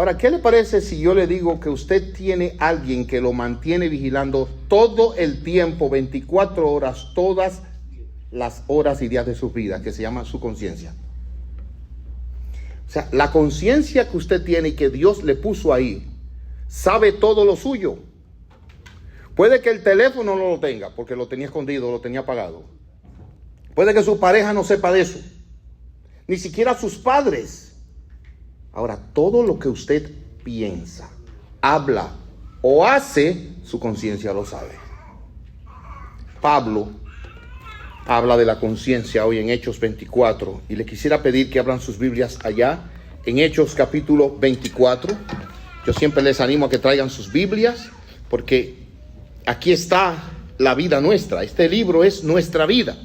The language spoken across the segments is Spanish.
Ahora, ¿qué le parece si yo le digo que usted tiene alguien que lo mantiene vigilando todo el tiempo, 24 horas, todas las horas y días de su vida, que se llama su conciencia? O sea, la conciencia que usted tiene y que Dios le puso ahí, sabe todo lo suyo. Puede que el teléfono no lo tenga, porque lo tenía escondido, lo tenía apagado. Puede que su pareja no sepa de eso, ni siquiera sus padres. Ahora, todo lo que usted piensa, habla o hace, su conciencia lo sabe. Pablo habla de la conciencia hoy en Hechos 24, y le quisiera pedir que abran sus Biblias allá, en Hechos capítulo 24. Yo siempre les animo a que traigan sus Biblias, porque aquí está la vida nuestra. Este libro es nuestra vida.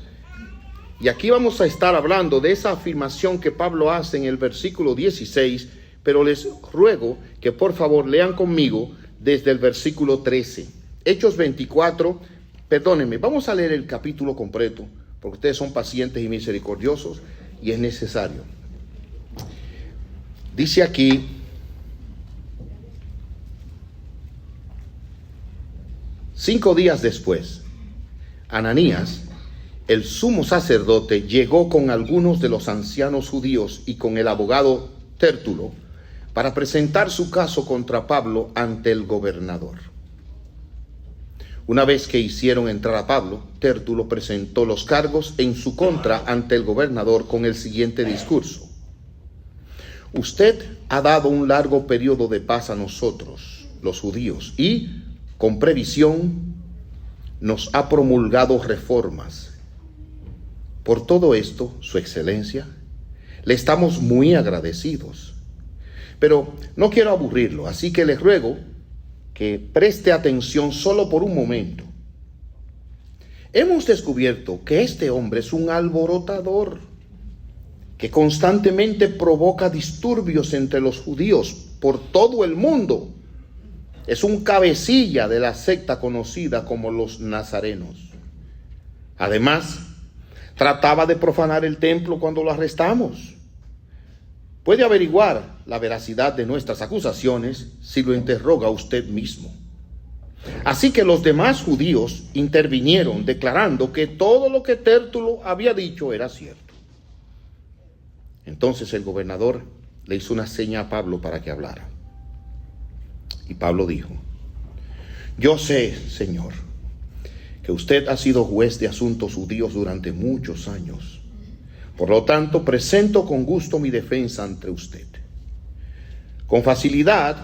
Y aquí vamos a estar hablando de esa afirmación que Pablo hace en el versículo 16, pero les ruego que por favor lean conmigo desde el versículo 13. Hechos 24, perdónenme, vamos a leer el capítulo completo, porque ustedes son pacientes y misericordiosos y es necesario. Dice aquí: cinco días después, Ananías, el sumo sacerdote, llegó con algunos de los ancianos judíos y con el abogado Tértulo para presentar su caso contra Pablo ante el gobernador. Una vez que hicieron entrar a Pablo, Tértulo presentó los cargos en su contra ante el gobernador con el siguiente discurso: usted ha dado un largo periodo de paz a nosotros, los judíos, y, con previsión, nos ha promulgado reformas. Por todo esto, Su Excelencia, le estamos muy agradecidos. Pero no quiero aburrirlo, así que les ruego que preste atención solo por un momento. Hemos descubierto que este hombre es un alborotador, que constantemente provoca disturbios entre los judíos por todo el mundo. Es un cabecilla de la secta conocida como los nazarenos. Además, trataba de profanar el templo cuando lo arrestamos. Puede averiguar la veracidad de nuestras acusaciones si lo interroga usted mismo. Así que los demás judíos intervinieron declarando que todo lo que Tértulo había dicho era cierto. Entonces el gobernador le hizo una seña a Pablo para que hablara. Y Pablo dijo: yo sé, Señor, que usted ha sido juez de asuntos judíos durante muchos años. Por lo tanto, presento con gusto mi defensa ante usted. Con facilidad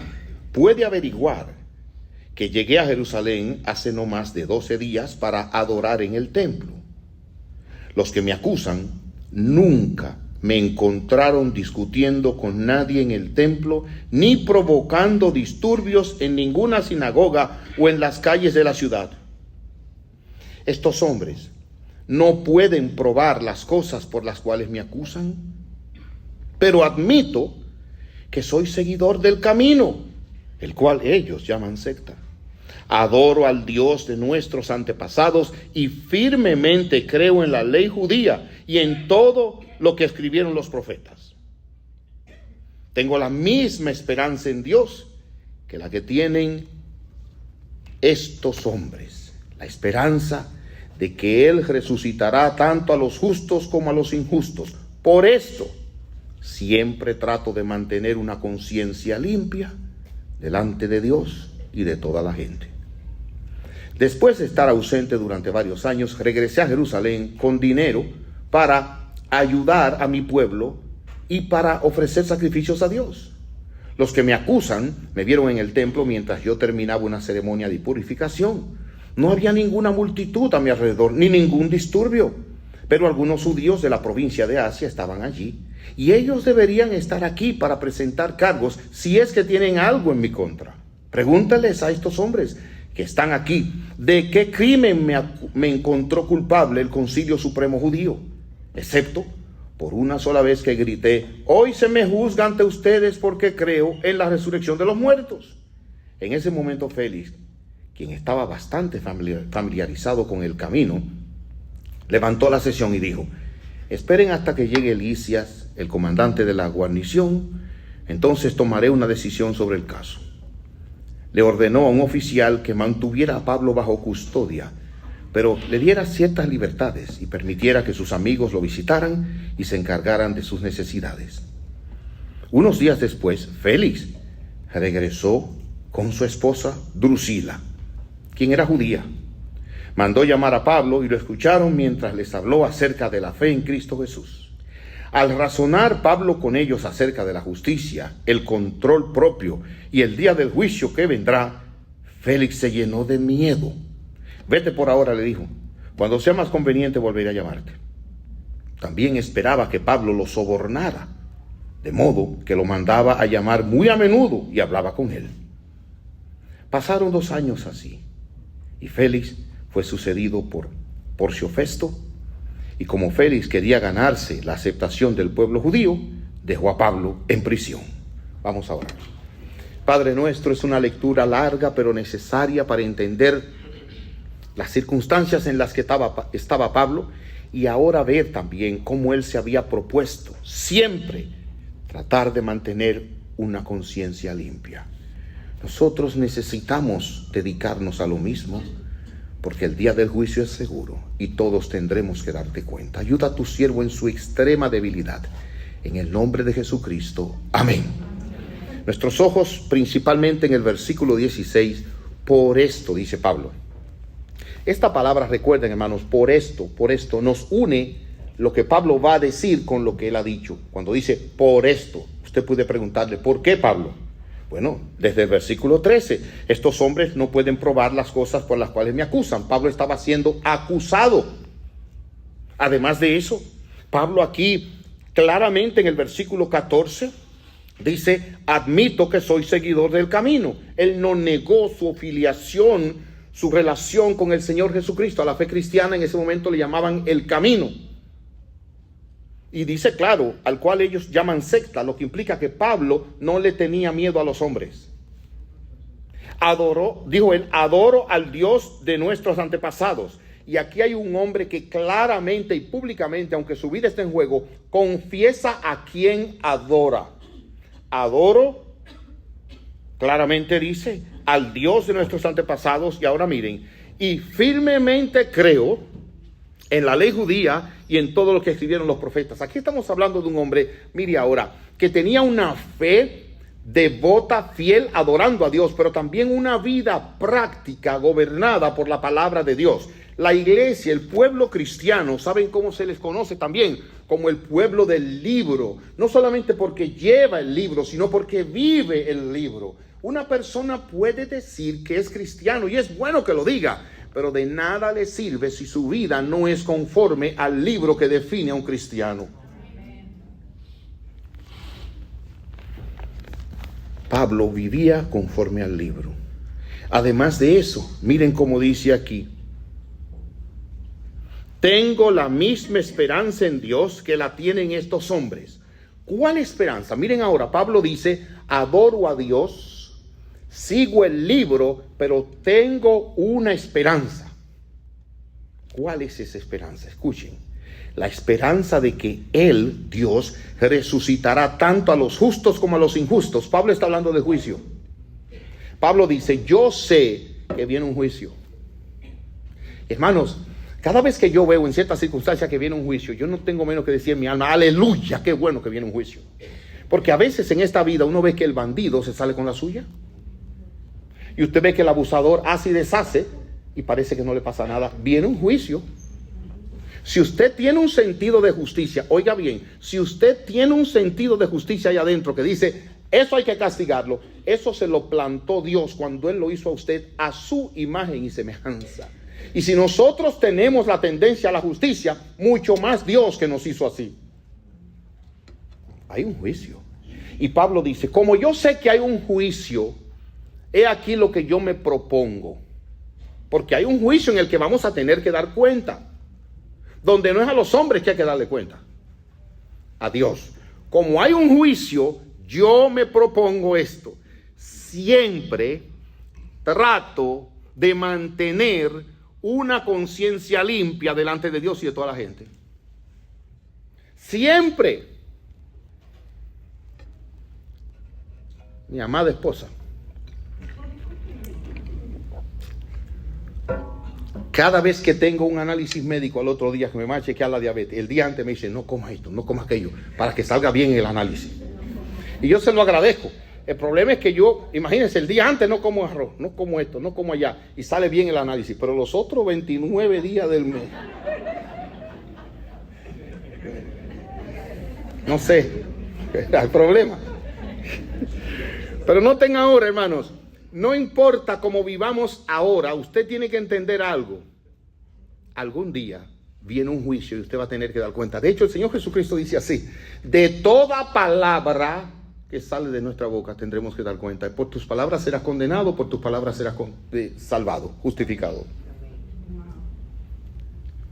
puede averiguar que llegué a Jerusalén hace no más de 12 días para adorar en el templo. Los que me acusan nunca me encontraron discutiendo con nadie en el templo, ni provocando disturbios en ninguna sinagoga o en las calles de la ciudad. Estos hombres no pueden probar las cosas por las cuales me acusan, pero admito que soy seguidor del camino, el cual ellos llaman secta. Adoro al Dios de nuestros antepasados y firmemente creo en la ley judía y en todo lo que escribieron los profetas. Tengo la misma esperanza en Dios que la que tienen estos hombres, la esperanza de que Él resucitará tanto a los justos como a los injustos. Por esto, siempre trato de mantener una conciencia limpia delante de Dios y de toda la gente. Después de estar ausente durante varios años, regresé a Jerusalén con dinero para ayudar a mi pueblo y para ofrecer sacrificios a Dios. Los que me acusan me vieron en el templo mientras yo terminaba una ceremonia de purificación. No había ninguna multitud a mi alrededor, ni ningún disturbio. Pero algunos judíos de la provincia de Asia estaban allí, y ellos deberían estar aquí para presentar cargos si es que tienen algo en mi contra. Pregúntales a estos hombres que están aquí, ¿de qué crimen me encontró culpable el Concilio Supremo Judío? Excepto por una sola vez que grité: hoy se me juzga ante ustedes porque creo en la resurrección de los muertos. En ese momento Félix, quien estaba bastante familiarizado con el camino, levantó la sesión y dijo: esperen hasta que llegue Lisias, el comandante de la guarnición. Entonces tomaré una decisión sobre el caso. Le ordenó a un oficial que mantuviera a Pablo bajo custodia, pero le diera ciertas libertades y permitiera que sus amigos lo visitaran y se encargaran de sus necesidades. Unos días después, Félix regresó con su esposa Drusila, quien era judía. Mandó llamar a Pablo y lo escucharon mientras les habló acerca de la fe en Cristo Jesús. Al razonar Pablo con ellos acerca de la justicia, el control propio y el día del juicio que vendrá, Félix se llenó de miedo. Vete por ahora, le dijo. Cuando sea más conveniente volveré a llamarte. También esperaba que Pablo lo sobornara, de modo que lo mandaba a llamar muy a menudo y hablaba con él. Pasaron 2 años así, y Félix fue sucedido por Porcio Festo, y como Félix quería ganarse la aceptación del pueblo judío, dejó a Pablo en prisión. Vamos a orar. Padre nuestro, es una lectura larga pero necesaria para entender las circunstancias en las que estaba Pablo, y ahora ver también cómo él se había propuesto siempre tratar de mantener una conciencia limpia. Nosotros necesitamos dedicarnos a lo mismo, porque el día del juicio es seguro y todos tendremos que darte cuenta. Ayuda a tu siervo en su extrema debilidad. En el nombre de Jesucristo. Amén. Nuestros ojos principalmente en el versículo 16. Por esto, dice Pablo. Esta palabra, recuerden hermanos, por esto nos une lo que Pablo va a decir con lo que él ha dicho. Cuando dice por esto, usted puede preguntarle, ¿por qué, Pablo? Bueno, desde el versículo 13, estos hombres no pueden probar las cosas por las cuales me acusan. Pablo estaba siendo acusado. Además de eso, Pablo aquí claramente en el versículo 14 dice, admito que soy seguidor del camino. Él no negó su filiación, su relación con el Señor Jesucristo. A la fe cristiana en ese momento le llamaban el camino. Y dice claro, al cual ellos llaman secta, lo que implica que Pablo no le tenía miedo a los hombres. Dijo él, adoro al Dios de nuestros antepasados. Y aquí hay un hombre que claramente y públicamente, aunque su vida está en juego, confiesa a quien adora. Adoro, claramente dice, al Dios de nuestros antepasados. Y ahora miren, y firmemente creo en la ley judía y en todo lo que escribieron los profetas. Aquí estamos hablando de un hombre, mire ahora, que tenía una fe devota, fiel, adorando a Dios, pero también una vida práctica gobernada por la palabra de Dios. La iglesia, el pueblo cristiano, ¿saben cómo se les conoce también? Como el pueblo del libro. No solamente porque lleva el libro, sino porque vive el libro. Una persona puede decir que es cristiano, y es bueno que lo diga, pero de nada le sirve si su vida no es conforme al libro que define a un cristiano. Pablo vivía conforme al libro. Además de eso, miren cómo dice aquí, tengo la misma esperanza en Dios que la tienen estos hombres. ¿Cuál esperanza? Miren ahora, Pablo dice, adoro a Dios, sigo el libro, pero tengo una esperanza. ¿Cuál es esa esperanza? Escuchen, la esperanza de que Él, Dios, resucitará tanto a los justos como a los injustos. Pablo está hablando de juicio. Pablo dice, yo sé que viene un juicio. Hermanos, cada vez que yo veo en ciertas circunstancias que viene un juicio, yo no tengo menos que decir en mi alma, aleluya, qué bueno que viene un juicio. Porque a veces en esta vida uno ve que el bandido se sale con la suya. Y usted ve que el abusador hace y deshace y parece que no le pasa nada. Viene un juicio. Si usted tiene un sentido de justicia, oiga bien, si usted tiene un sentido de justicia ahí adentro que dice, eso hay que castigarlo, eso se lo plantó Dios cuando Él lo hizo a usted a su imagen y semejanza. Y si nosotros tenemos la tendencia a la justicia, mucho más Dios que nos hizo así. Hay un juicio. Y Pablo dice, como yo sé que hay un juicio, he aquí lo que yo me propongo. Porque hay un juicio en el que vamos a tener que dar cuenta. Donde no es a los hombres que hay que darle cuenta. A Dios. Como hay un juicio, yo me propongo esto. Siempre trato de mantener una conciencia limpia delante de Dios y de toda la gente. Siempre. mi amada esposa. Cada vez que tengo un análisis médico al otro día que me va a chequear la diabetes, el día antes me dice, no comas esto, no comas aquello, para que salga bien el análisis. Y yo se lo agradezco. El problema es que yo, imagínense, el día antes no como arroz, no como esto, no como allá, y sale bien el análisis, pero los otros 29 días del mes, no sé, el problema. Pero noten ahora, hermanos, no importa cómo vivamos ahora, usted tiene que entender algo. Algún día viene un juicio y usted va a tener que dar cuenta. De hecho, el Señor Jesucristo dice así: de toda palabra que sale de nuestra boca tendremos que dar cuenta. Por tus palabras serás condenado, por tus palabras serás salvado, justificado.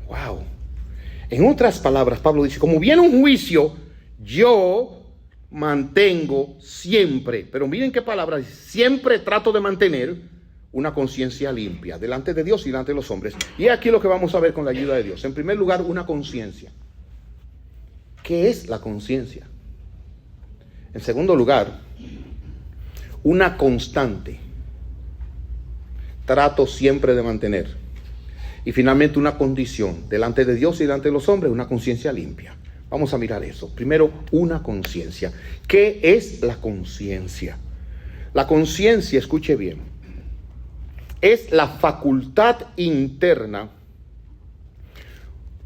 Wow. En otras palabras, Pablo dice, como viene un juicio, yo mantengo siempre, pero miren qué palabras, siempre trato de mantener una conciencia limpia delante de Dios y delante de los hombres. Y aquí lo que vamos a ver con la ayuda de Dios. En primer lugar, una conciencia. ¿Qué es la conciencia? En segundo lugar, una constante. Trato siempre de mantener. Y finalmente, una condición delante de Dios y delante de los hombres, una conciencia limpia. Vamos a mirar eso. Primero, una conciencia. ¿Qué es la conciencia? La conciencia, escuche bien, es la facultad interna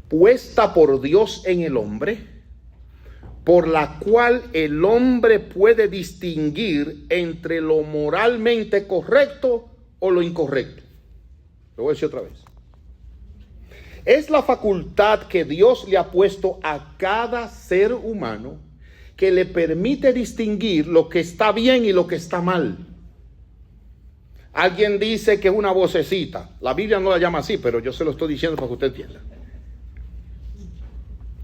puesta por Dios en el hombre, por la cual el hombre puede distinguir entre lo moralmente correcto o lo incorrecto. Lo voy a decir otra vez. Es la facultad que Dios le ha puesto a cada ser humano que le permite distinguir lo que está bien y lo que está mal. Alguien dice que es una vocecita. La Biblia no la llama así, pero yo se lo estoy diciendo para que usted entienda.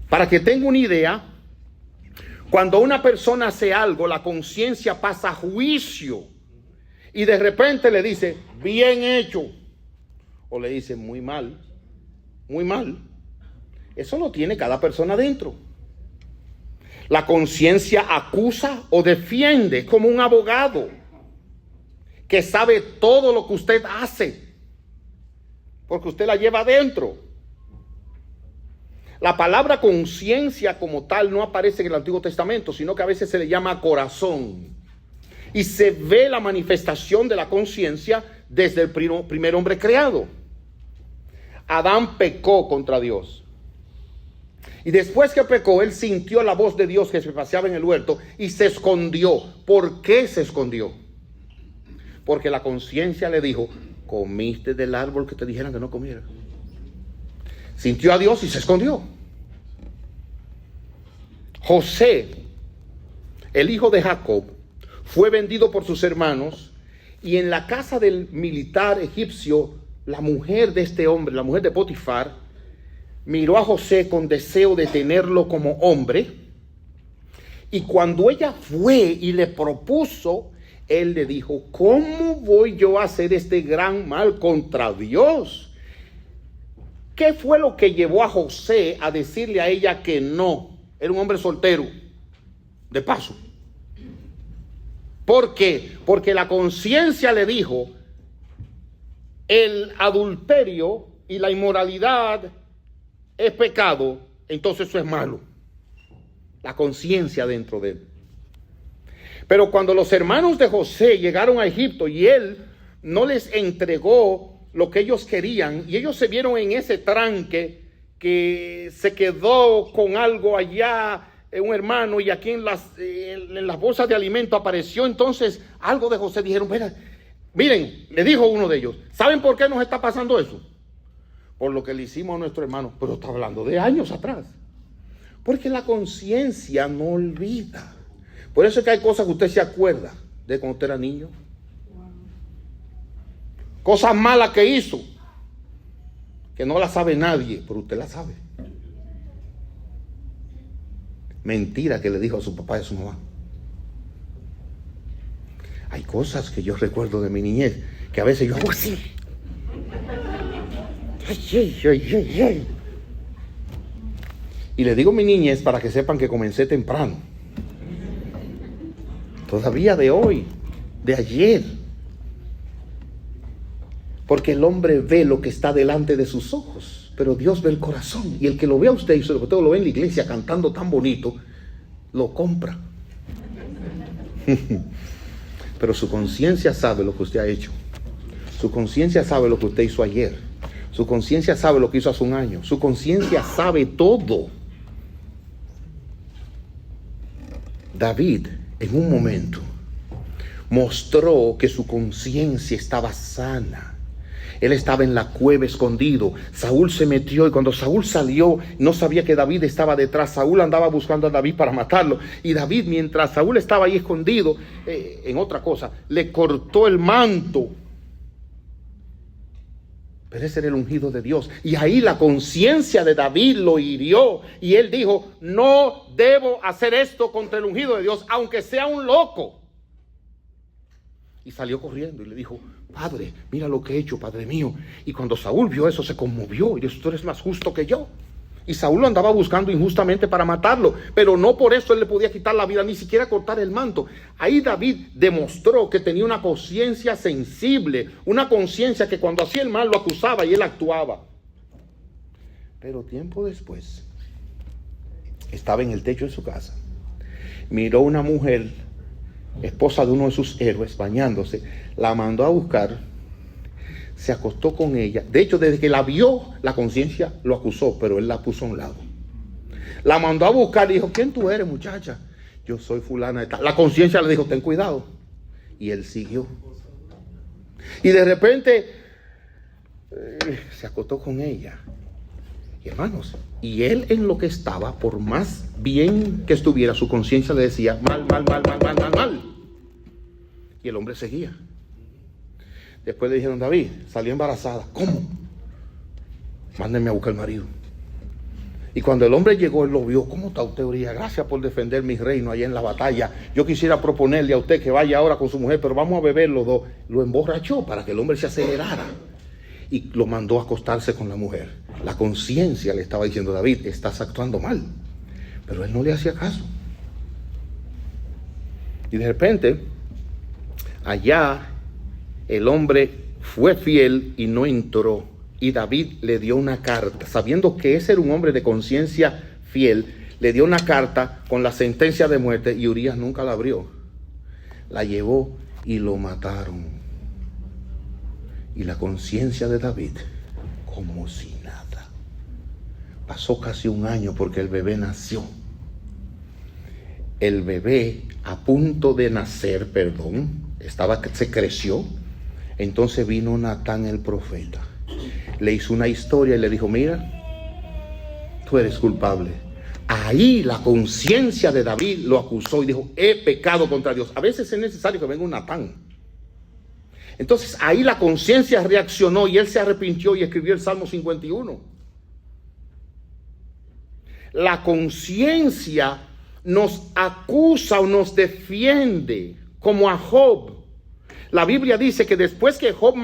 Para que tenga una idea, cuando una persona hace algo, la conciencia pasa a juicio y de repente le dice, bien hecho, o le dice, muy mal. Muy mal. Eso lo tiene cada persona dentro. La conciencia acusa o defiende como un abogado que sabe todo lo que usted hace, porque usted la lleva adentro. La palabra conciencia como tal no aparece en el Antiguo Testamento, sino que a veces se le llama corazón. Y se ve la manifestación de la conciencia desde el primer hombre creado. Adán pecó contra Dios. Y después que pecó, él sintió la voz de Dios que se paseaba en el huerto y se escondió. ¿Por qué se escondió? Porque la conciencia le dijo, comiste del árbol que te dijeran que no comieras. Sintió a Dios y se escondió. José, el hijo de Jacob, fue vendido por sus hermanos y en la casa del militar egipcio, la mujer de este hombre, la mujer de Potifar, miró a José con deseo de tenerlo como hombre. Y cuando ella fue y le propuso, él le dijo, ¿cómo voy yo a hacer este gran mal contra Dios? ¿Qué fue lo que llevó a José a decirle a ella que no? Era un hombre soltero, de paso. ¿Por qué? Porque la conciencia le dijo, el adulterio y la inmoralidad es pecado, entonces eso es malo. La conciencia dentro de él. Pero cuando los hermanos de José llegaron a Egipto y él no les entregó lo que ellos querían, y ellos se vieron en ese tranque que se quedó con algo allá, un hermano, y aquí en las bolsas de alimento apareció entonces algo de José. Dijeron, miren, le dijo uno de ellos, ¿saben por qué nos está pasando eso? Por lo que le hicimos a nuestro hermano. Pero está hablando de años atrás. Porque la conciencia no olvida. Por eso es que hay cosas que usted se acuerda de cuando usted era niño. Cosas malas que hizo, que no las sabe nadie, pero usted las sabe. Mentira que le dijo a su papá y a su mamá. Hay cosas que yo recuerdo de mi niñez, que a veces yo hago así. Y le digo mi niñez para que sepan que comencé temprano. Todavía de hoy de ayer. Porque el hombre ve lo que está delante de sus ojos, pero Dios ve el corazón. Y el que lo ve a usted, y sobre todo lo ve en la iglesia cantando tan bonito, lo compra. Pero su conciencia sabe lo que usted ha hecho. Su conciencia sabe lo que usted hizo ayer. Su conciencia sabe lo que hizo hace un año. Su conciencia sabe todo. David, en un momento, mostró que su conciencia estaba sana. Él estaba en la cueva escondido. Saúl se metió y cuando Saúl salió, no sabía que David estaba detrás. Saúl andaba buscando a David para matarlo. Y David, mientras Saúl estaba ahí escondido, en otra cosa, le cortó el manto. Pero ese era el ungido de Dios. Y ahí la conciencia de David lo hirió. Y él dijo, no debo hacer esto contra el ungido de Dios, aunque sea un loco. Y salió corriendo y le dijo, Padre, mira lo que he hecho, Padre mío. Y cuando Saúl vio eso, se conmovió y dijo, tú eres más justo que yo. Y Saúl lo andaba buscando injustamente para matarlo, pero no por eso él le podía quitar la vida, ni siquiera cortar el manto. Ahí David demostró que tenía una conciencia sensible, una conciencia que cuando hacía el mal lo acusaba y él actuaba. Pero tiempo después, estaba en el techo de su casa, miró una mujer, esposa de uno de sus héroes, bañándose, la mandó a buscar, se acostó con ella. De hecho, desde que la vio, la conciencia lo acusó, pero él la puso a un lado. La mandó a buscar y dijo, ¿quién tú eres, muchacha? Yo soy fulana de tal. La conciencia le dijo, ten cuidado. Y él siguió. Y de repente se acostó con ella. Y hermanos, y él en lo que estaba, por más bien que estuviera, su conciencia le decía, mal. Y el hombre seguía. Después le dijeron, David, salió embarazada. ¿Cómo? Mándenme a buscar al marido. Y cuando el hombre llegó, él lo vio. ¿Cómo está usted, Urias? Gracias por defender mi reino allá en la batalla. Yo quisiera proponerle a usted que vaya ahora con su mujer, pero vamos a beber los dos. Lo emborrachó para que el hombre se acelerara. Y lo mandó a acostarse con la mujer. La conciencia le estaba diciendo, David, estás actuando mal. Pero él no le hacía caso. Y de repente, allá, el hombre fue fiel y no entró. Y David le dio una carta, sabiendo que ese era un hombre de conciencia fiel, le dio una carta con la sentencia de muerte y Urías nunca la abrió. La llevó y lo mataron. Y la conciencia de David, como si nada. Pasó casi un año porque el bebé nació. El bebé a punto de nacer, se creció. Entonces vino Natán el profeta, le hizo una historia y le dijo, mira, tú eres culpable. Ahí la conciencia de David lo acusó y dijo, he pecado contra Dios. A veces es necesario que venga un Natán. Entonces ahí la conciencia reaccionó y él se arrepintió y escribió el Salmo 51. La conciencia nos acusa o nos defiende, como a Job. La Biblia dice que después que Job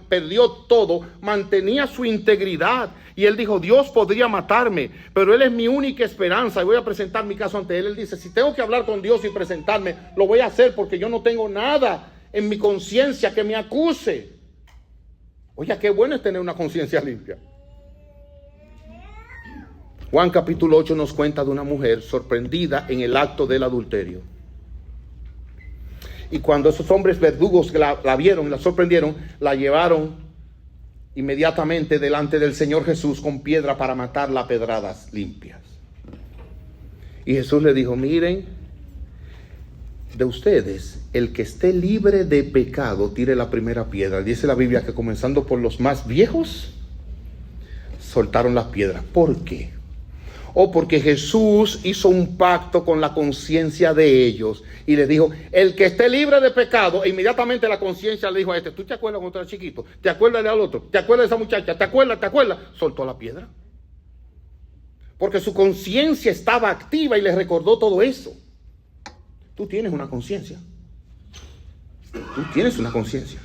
perdió todo, mantenía su integridad. Y él dijo, Dios podría matarme, pero Él es mi única esperanza y voy a presentar mi caso ante Él. Él dice, si tengo que hablar con Dios y presentarme, lo voy a hacer porque yo no tengo nada en mi conciencia que me acuse. Oye, qué bueno es tener una conciencia limpia. Juan capítulo 8 nos cuenta de una mujer sorprendida en el acto del adulterio. Y cuando esos hombres verdugos que la vieron, la sorprendieron, la llevaron inmediatamente delante del Señor Jesús con piedra para matarla a pedradas limpias. Y Jesús le dijo, miren, de ustedes, el que esté libre de pecado, tire la primera piedra. Dice la Biblia que comenzando por los más viejos, soltaron las piedras. ¿Por qué? Porque Jesús hizo un pacto con la conciencia de ellos y les dijo, el que esté libre de pecado, e inmediatamente la conciencia le dijo a este, ¿tú te acuerdas cuando eras chiquito? ¿Te acuerdas del otro? ¿Te acuerdas de esa muchacha? ¿Te acuerdas? Soltó la piedra. Porque su conciencia estaba activa y les recordó todo eso. Tú tienes una conciencia. Tú tienes una conciencia.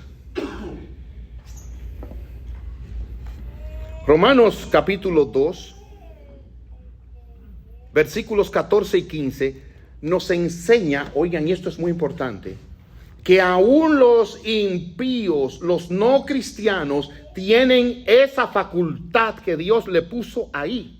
Romanos capítulo 2. Versículos 14 y 15 nos enseña, oigan, y esto es muy importante, que aún los impíos, los no cristianos, tienen esa facultad que Dios le puso ahí.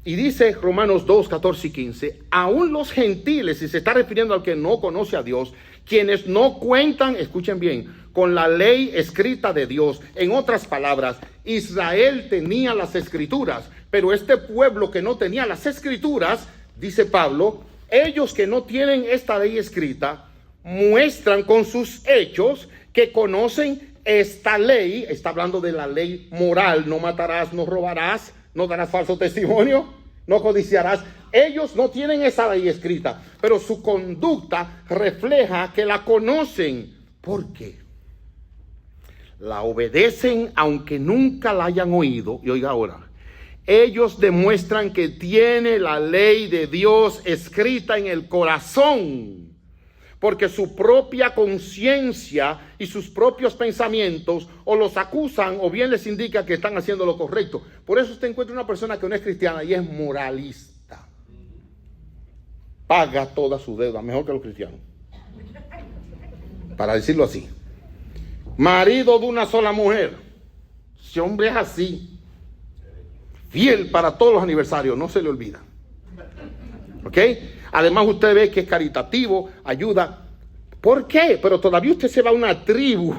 Y dice Romanos 2, 14 y 15, aún los gentiles, y se está refiriendo al que no conoce a Dios, quienes no cuentan, escuchen bien, con la ley escrita de Dios. En otras palabras, Israel tenía las escrituras, pero este pueblo que no tenía las escrituras, dice Pablo, ellos que no tienen esta ley escrita, muestran con sus hechos que conocen esta ley. Está hablando de la ley moral: no matarás, no robarás, no darás falso testimonio, no codiciarás. Ellos no tienen esa ley escrita, pero su conducta refleja que la conocen. ¿Por qué? La obedecen aunque nunca la hayan oído. Y oiga ahora, ellos demuestran que tiene la ley de Dios escrita en el corazón, porque su propia conciencia y sus propios pensamientos o los acusan o bien les indica que están haciendo lo correcto. Por eso usted encuentra una persona que no es cristiana y es moralista. Paga toda su deuda, mejor que los cristianos, para decirlo así. Marido de una sola mujer. Ese hombre es así, fiel para todos los aniversarios, no se le olvida. ¿Ok? Además usted ve que es caritativo, ayuda. ¿Por qué? Pero todavía usted se va a una tribu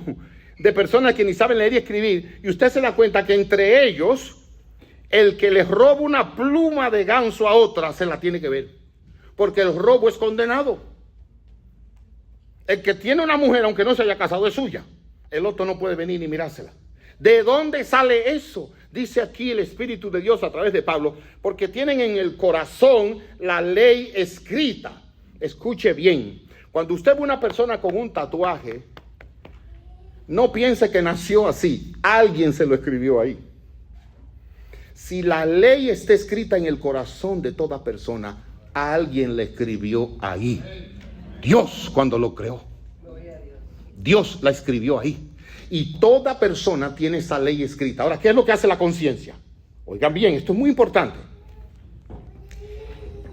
de personas que ni saben leer y escribir, y usted se da cuenta que entre ellos, el que les roba una pluma de ganso a otra se la tiene que ver, porque el robo es condenado. El que tiene una mujer, aunque no se haya casado, es suya. El otro no puede venir ni mirársela. ¿De dónde sale eso? Dice aquí el Espíritu de Dios a través de Pablo, porque tienen en el corazón la ley escrita. Escuche bien, cuando usted ve una persona con un tatuaje, no piense que nació así, alguien se lo escribió ahí. Si la ley está escrita en el corazón de toda persona, alguien la escribió ahí. Dios cuando lo creó, Dios la escribió ahí. Y toda persona tiene esa ley escrita. Ahora, ¿qué es lo que hace la conciencia? Oigan bien, esto es muy importante.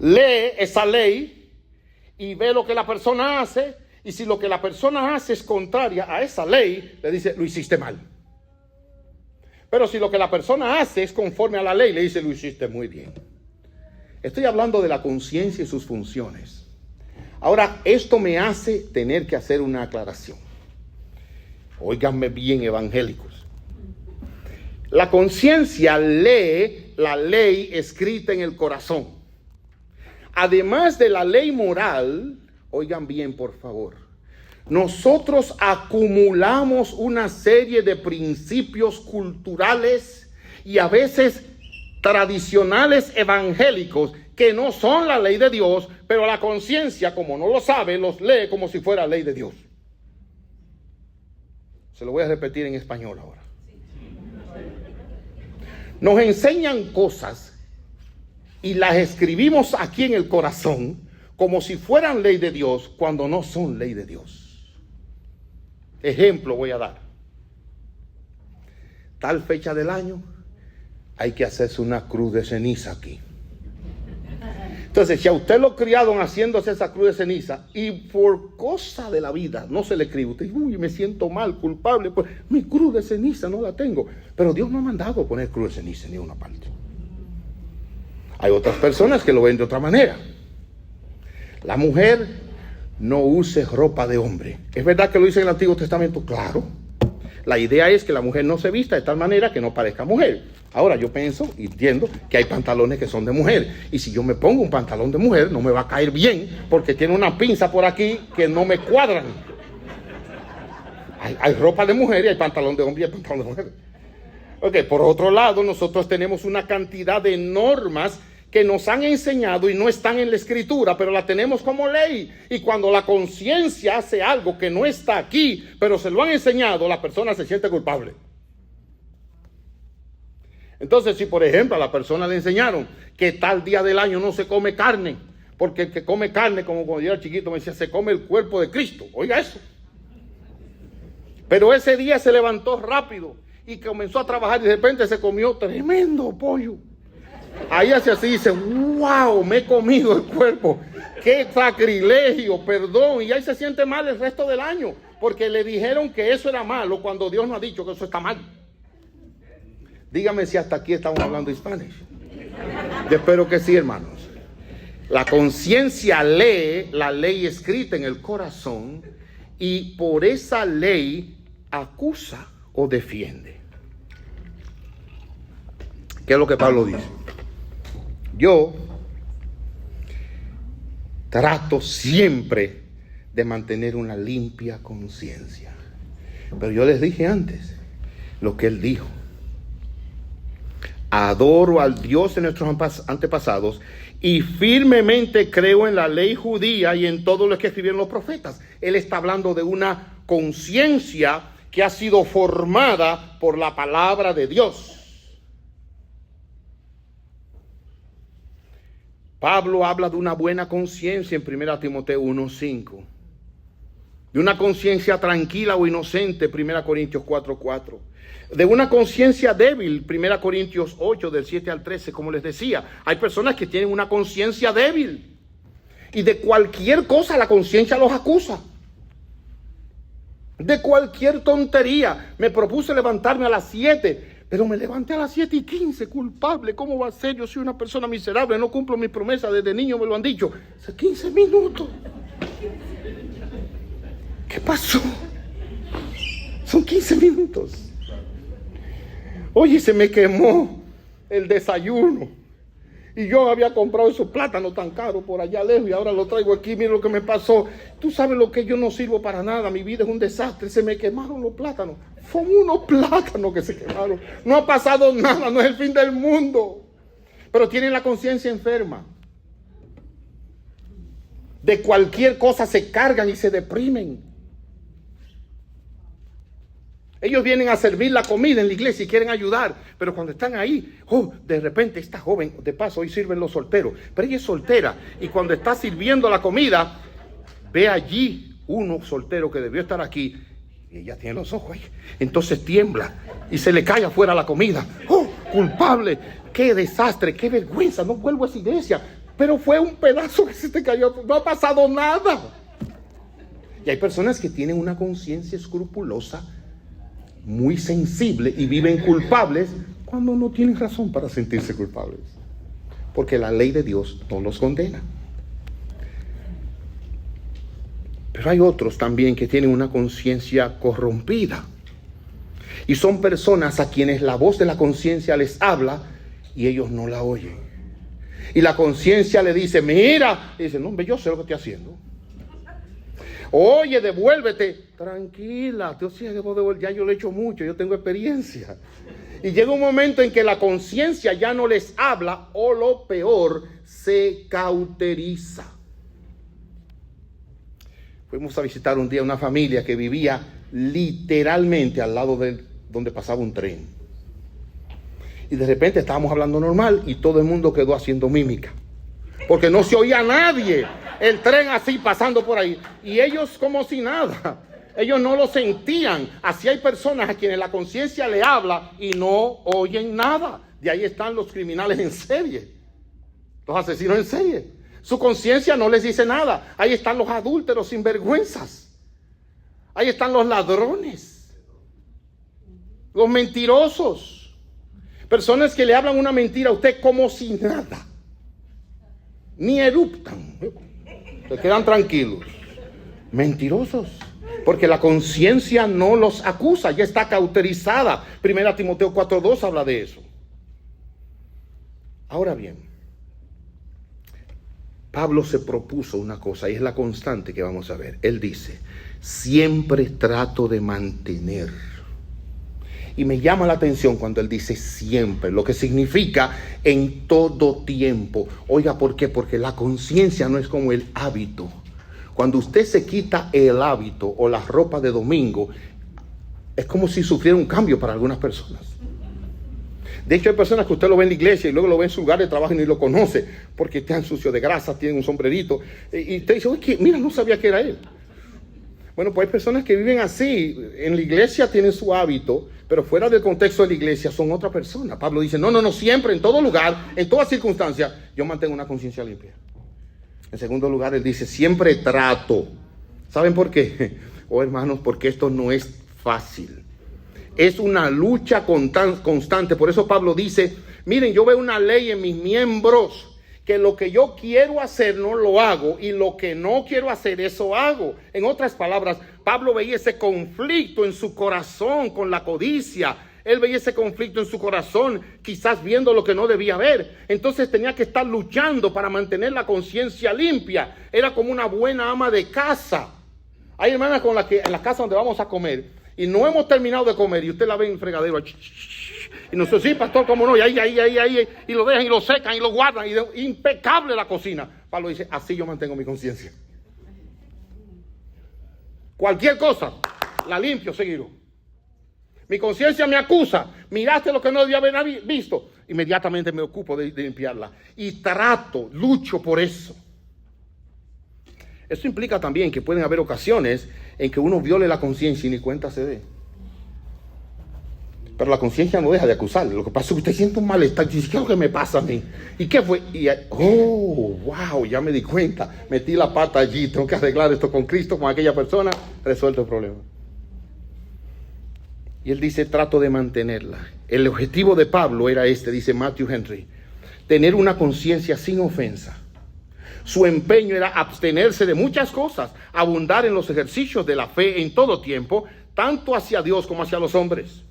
Lee esa ley y ve lo que la persona hace. Y si lo que la persona hace es contraria a esa ley, le dice, lo hiciste mal. Pero si lo que la persona hace es conforme a la ley, le dice, lo hiciste muy bien. Estoy hablando de la conciencia y sus funciones. Ahora, esto me hace tener que hacer una aclaración. Óiganme bien, evangélicos. La conciencia lee la ley escrita en el corazón. Además de la ley moral, oigan bien, por favor, nosotros acumulamos una serie de principios culturales y a veces tradicionales evangélicos que no son la ley de Dios, pero la conciencia, como no lo sabe, los lee como si fuera ley de Dios. Se lo voy a repetir en español ahora. Nos enseñan cosas y las escribimos aquí en el corazón como si fueran ley de Dios cuando no son ley de Dios. Ejemplo voy a dar. Tal fecha del año hay que hacerse una cruz de ceniza aquí. Entonces, si a usted lo criaron haciéndose esa cruz de ceniza y por cosa de la vida no se le escribe, usted dice, uy, me siento mal, culpable, pues mi cruz de ceniza no la tengo. Pero Dios no ha mandado poner cruz de ceniza en ninguna parte. Hay otras personas que lo ven de otra manera. La mujer no use ropa de hombre. ¿Es verdad que lo dice en el Antiguo Testamento? Claro. La idea es que la mujer no se vista de tal manera que no parezca mujer. Ahora yo pienso y entiendo que hay pantalones que son de mujer. Y si yo me pongo un pantalón de mujer, no me va a caer bien porque tiene una pinza por aquí que no me cuadran. Hay ropa de mujer y hay pantalón de hombre y hay pantalón de mujer. Ok, por otro lado, nosotros tenemos una cantidad de normas que nos han enseñado y no están en la escritura, pero la tenemos como ley. Y cuando la conciencia hace algo que no está aquí, pero se lo han enseñado, la persona se siente culpable. Entonces, si por ejemplo a la persona le enseñaron que tal día del año no se come carne, porque el que come carne, como cuando yo era chiquito me decía, se come el cuerpo de Cristo. Oiga eso. Pero ese día se levantó rápido y comenzó a trabajar y de repente se comió tremendo pollo. Ahí hace así y dice, wow, me he comido el cuerpo. qué sacrilegio, perdón. Y ahí se siente mal el resto del año, porque le dijeron que eso era malo cuando Dios no ha dicho que eso está mal. Dígame si hasta aquí estamos hablando Spanish. Yo espero que sí, hermanos. La conciencia lee la ley escrita en el corazón y por esa ley acusa o defiende. ¿Qué es lo que Pablo dice? Yo trato siempre de mantener una limpia conciencia. Pero yo les dije antes lo que él dijo. Adoro al Dios de nuestros antepasados y firmemente creo en la ley judía y en todo lo que escribieron los profetas. Él está hablando de una conciencia que ha sido formada por la palabra de Dios. Pablo habla de una buena conciencia en 1 Timoteo 1:5. De una conciencia tranquila o inocente, 1 Corintios 4:4. De una conciencia débil, 1 Corintios 8, del 7 al 13, como les decía. Hay personas que tienen una conciencia débil. Y de cualquier cosa la conciencia los acusa. De cualquier tontería. Me propuse levantarme a las 7, pero me levanté a las 7:15, culpable. ¿Cómo va a ser? Yo soy una persona miserable, no cumplo mis promesas, desde niño me lo han dicho. Hace 15 minutos. ¿Qué pasó? Son 15 minutos. Oye, se me quemó el desayuno. Y yo había comprado esos plátanos tan caros por allá lejos y ahora lo traigo aquí. Mira lo que me pasó. Tú sabes lo que yo no sirvo para nada. Mi vida es un desastre. Se me quemaron los plátanos. Son unos plátanos que se quemaron. No ha pasado nada. No es el fin del mundo. Pero tienen la conciencia enferma. De cualquier cosa se cargan y se deprimen. Ellos vienen a servir la comida en la iglesia y quieren ayudar, pero cuando están ahí, de repente esta joven, de paso hoy sirven los solteros, pero ella es soltera y cuando está sirviendo la comida, ve allí uno soltero que debió estar aquí y ella tiene los ojos ahí, entonces tiembla y se le cae afuera la comida. Culpable, qué desastre, qué vergüenza, no vuelvo a esa iglesia, pero fue un pedazo que se te cayó, no ha pasado nada. Y hay personas que tienen una conciencia escrupulosa, muy sensible y viven culpables cuando no tienen razón para sentirse culpables, porque la ley de Dios no los condena. Pero hay otros también que tienen una conciencia corrompida y son personas a quienes la voz de la conciencia les habla y ellos no la oyen, y la conciencia le dice, mira, y dice, no, hombre, yo sé lo que estoy haciendo. Oye, devuélvete. Tranquila, ya yo lo he hecho mucho, yo tengo experiencia. Y llega un momento en que la conciencia ya no les habla, o lo peor, se cauteriza. Fuimos a visitar un día una familia que vivía literalmente al lado de donde pasaba un tren. Y de repente estábamos hablando normal y todo el mundo quedó haciendo mímica, porque no se oía a nadie. El tren así pasando por ahí y ellos como si nada, ellos no lo sentían. Así hay personas a quienes la conciencia le habla y no oyen nada. De ahí están los criminales en serie, los asesinos en serie. Su conciencia no les dice nada. Ahí están los adúlteros sinvergüenzas, ahí están los ladrones, los mentirosos, personas que le hablan una mentira a usted como si nada, ni eruptan, se quedan tranquilos. Mentirosos, porque la conciencia no los acusa, ya está cauterizada. 1 Timoteo 4:2 habla de eso. Ahora bien, Pablo se propuso una cosa y es la constante que vamos a ver. Él dice, siempre trato de mantener. Y me llama la atención cuando él dice siempre, lo que significa en todo tiempo. Oiga, ¿por qué? Porque la conciencia no es como el hábito. Cuando usted se quita el hábito o la ropa de domingo, es como si sufriera un cambio para algunas personas. De hecho, hay personas que usted lo ve en la iglesia y luego lo ve en su lugar de trabajo y ni lo conoce, porque está sucio de grasa, tiene un sombrerito. Y usted dice, oye, mira, no sabía que era él. Bueno, pues hay personas que viven así. En la iglesia tienen su hábito, pero fuera del contexto de la iglesia son otra persona. Pablo dice, no, siempre, en todo lugar, en toda circunstancia, yo mantengo una conciencia limpia. En segundo lugar, él dice, siempre trato. ¿Saben por qué? Oh, hermanos, porque esto no es fácil. Es una lucha constante. Por eso Pablo dice, miren, yo veo una ley en mis miembros, que lo que yo quiero hacer no lo hago, y lo que no quiero hacer, eso hago. En otras palabras, Pablo veía ese conflicto en su corazón con la codicia. Él veía ese conflicto en su corazón, quizás viendo lo que no debía ver. Entonces tenía que estar luchando para mantener la conciencia limpia. Era como una buena ama de casa. Hay hermanas con las que en la casa donde vamos a comer, y no hemos terminado de comer, y usted la ve en el fregadero. Y nosotros, sí, pastor, cómo no, y ahí, y lo dejan, y lo secan, y lo guardan, y impecable la cocina. Pablo dice, así yo mantengo mi conciencia. Cualquier cosa, la limpio seguido. Mi conciencia me acusa, miraste lo que no debía haber visto, inmediatamente me ocupo de limpiarla. Y trato, lucho por eso. Eso implica también que pueden haber ocasiones en que uno viole la conciencia y ni cuenta se dé. Pero la conciencia no deja de acusar. Lo que pasa es que usted siente un malestar. Dice, ¿qué es lo que me pasa a mí? ¿Y qué fue? Y, wow, ya me di cuenta. Metí la pata allí. Tengo que arreglar esto con Cristo, con aquella persona. Resuelto el problema. Y él dice, trato de mantenerla. El objetivo de Pablo era este, dice Matthew Henry. Tener una conciencia sin ofensa. Su empeño era abstenerse de muchas cosas. Abundar en los ejercicios de la fe en todo tiempo. Tanto hacia Dios como hacia los hombres.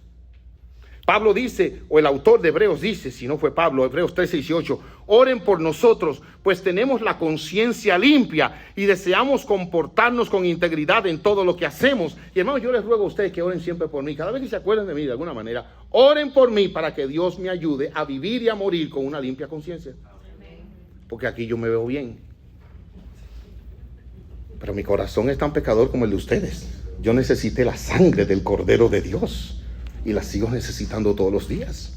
Pablo dice, o el autor de Hebreos dice, si no fue Pablo, Hebreos 13:18, oren por nosotros, pues tenemos la conciencia limpia y deseamos comportarnos con integridad en todo lo que hacemos. Y hermanos, yo les ruego a ustedes que oren siempre por mí. Cada vez que se acuerden de mí de alguna manera, oren por mí para que Dios me ayude a vivir y a morir con una limpia conciencia. Porque aquí yo me veo bien. Pero mi corazón es tan pecador como el de ustedes. Yo necesité la sangre del Cordero de Dios. Y la sigo necesitando todos los días.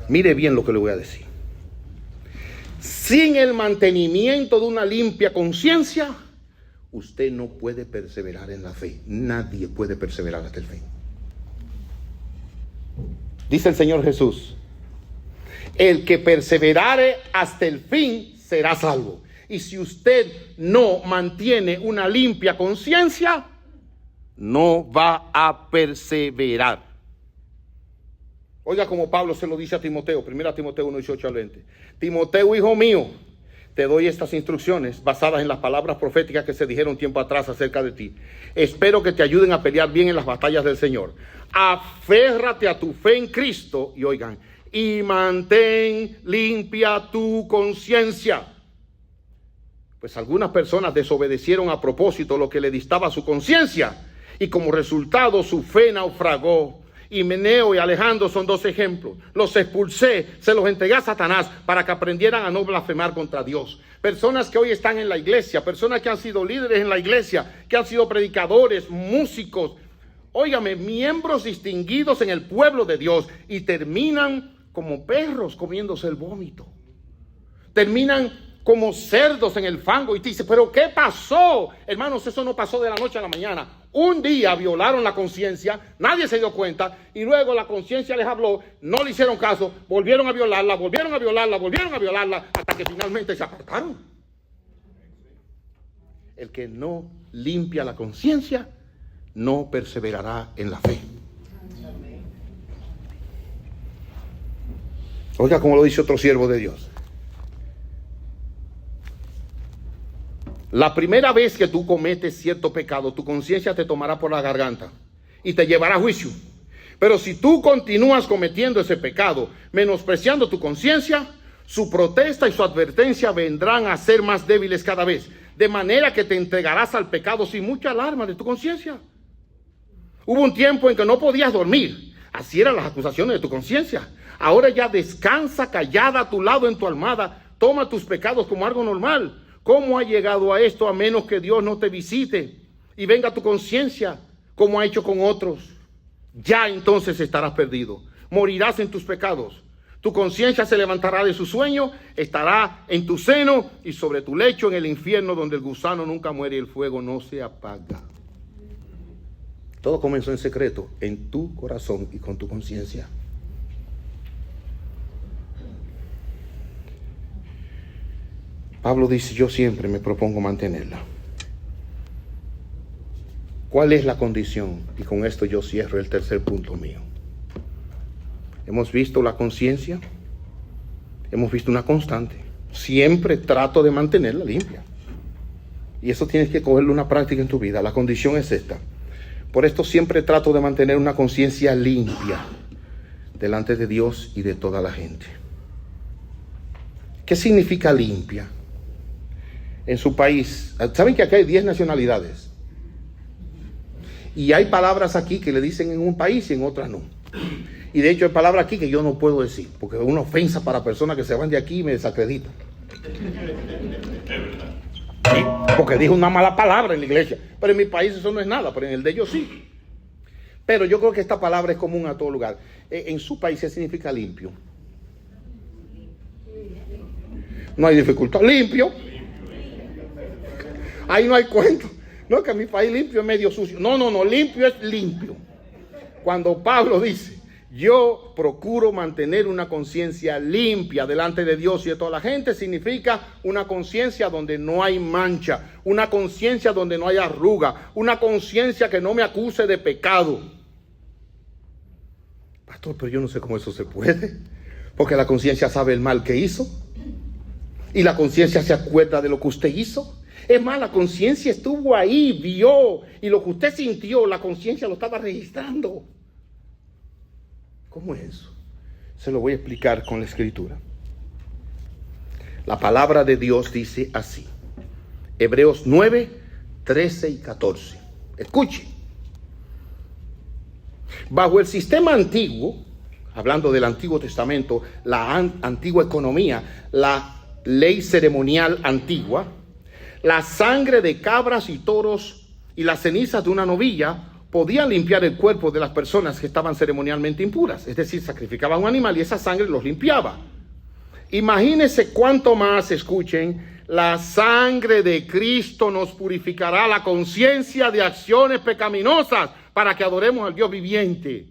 Mire bien lo que le voy a decir. Sin el mantenimiento de una limpia conciencia, usted no puede perseverar en la fe. Nadie puede perseverar hasta el fin. Dice el Señor Jesús, el que perseverare hasta el fin será salvo. Y si usted no mantiene una limpia conciencia, no va a perseverar. Oiga como Pablo se lo dice a Timoteo, 1 Timoteo 1:18 al 20. Timoteo, hijo mío, te doy estas instrucciones basadas en las palabras proféticas que se dijeron tiempo atrás acerca de ti. Espero que te ayuden a pelear bien en las batallas del Señor. Aférrate a tu fe en Cristo, y oigan, y mantén limpia tu conciencia. Pues algunas personas desobedecieron a propósito lo que le dictaba su conciencia, y como resultado su fe naufragó. Himeneo y Alejandro son dos ejemplos. Los expulsé, se los entregué a Satanás para que aprendieran a no blasfemar contra Dios. Personas que hoy están en la iglesia, personas que han sido líderes en la iglesia, que han sido predicadores, músicos, óigame, miembros distinguidos en el pueblo de Dios, y terminan como perros comiéndose el vómito. Terminan como cerdos en el fango. Y te dice, ¿pero qué pasó? Hermanos, eso no pasó de la noche a la mañana. Un día violaron la conciencia, nadie se dio cuenta, y luego la conciencia les habló, no le hicieron caso, volvieron a violarla, hasta que finalmente se apartaron. El que no limpia la conciencia no perseverará en la fe. Oiga como lo dice otro siervo de Dios. La primera vez que tú cometes cierto pecado, tu conciencia te tomará por la garganta y te llevará a juicio. Pero si tú continúas cometiendo ese pecado, menospreciando tu conciencia, su protesta y su advertencia vendrán a ser más débiles cada vez, de manera que te entregarás al pecado sin mucha alarma de tu conciencia. Hubo un tiempo en que no podías dormir. Así eran las acusaciones de tu conciencia. Ahora ya descansa callada a tu lado en tu almohada. Toma tus pecados como algo normal. ¿Cómo ha llegado a esto a menos que Dios no te visite y venga a tu conciencia como ha hecho con otros? Ya entonces estarás perdido. Morirás en tus pecados. Tu conciencia se levantará de su sueño, estará en tu seno y sobre tu lecho en el infierno, donde el gusano nunca muere y el fuego no se apaga. Todo comenzó en secreto, en tu corazón y con tu conciencia. Pablo dice, yo siempre me propongo mantenerla. ¿Cuál es la condición? Y con esto yo cierro el tercer punto mío. Hemos visto la conciencia, hemos visto una constante. Siempre trato de mantenerla limpia. Y eso tienes que cogerle una práctica en tu vida. La condición es esta. Por esto siempre trato de mantener una conciencia limpia delante de Dios y de toda la gente. ¿Qué significa limpia? En su país, ¿saben que aquí hay 10 nacionalidades? Y hay palabras aquí que le dicen en un país y en otras no. Y de hecho hay palabras aquí que yo no puedo decir, porque es una ofensa para personas que se van de aquí y me desacreditan. ¿Sí? Porque dije una mala palabra en la iglesia. Pero en mi país eso no es nada, pero en el de ellos sí. Pero yo creo que esta palabra es común a todo lugar. En su país, ¿qué significa limpio? No hay dificultad. Limpio. Ahí no hay cuento. No, que en mi país limpio es medio sucio. No, limpio es limpio. Cuando Pablo dice, yo procuro mantener una conciencia limpia delante de Dios y de toda la gente, significa una conciencia donde no hay mancha, una conciencia donde no hay arruga, una conciencia que no me acuse de pecado. Pastor, pero yo no sé cómo eso se puede, porque la conciencia sabe el mal que hizo y la conciencia se acuerda de lo que usted hizo. Es más, la conciencia estuvo ahí, vio, y lo que usted sintió, la conciencia lo estaba registrando. ¿Cómo es eso? Se lo voy a explicar con la escritura. La palabra de Dios dice así. Hebreos 9, 13 y 14. Escuche. Bajo el sistema antiguo, hablando del Antiguo Testamento, la antigua economía, la ley ceremonial antigua, la sangre de cabras y toros y las cenizas de una novilla podían limpiar el cuerpo de las personas que estaban ceremonialmente impuras. Es decir, sacrificaban un animal y esa sangre los limpiaba. Imagínense cuánto más, escuchen, la sangre de Cristo nos purificará la conciencia de acciones pecaminosas para que adoremos al Dios viviente.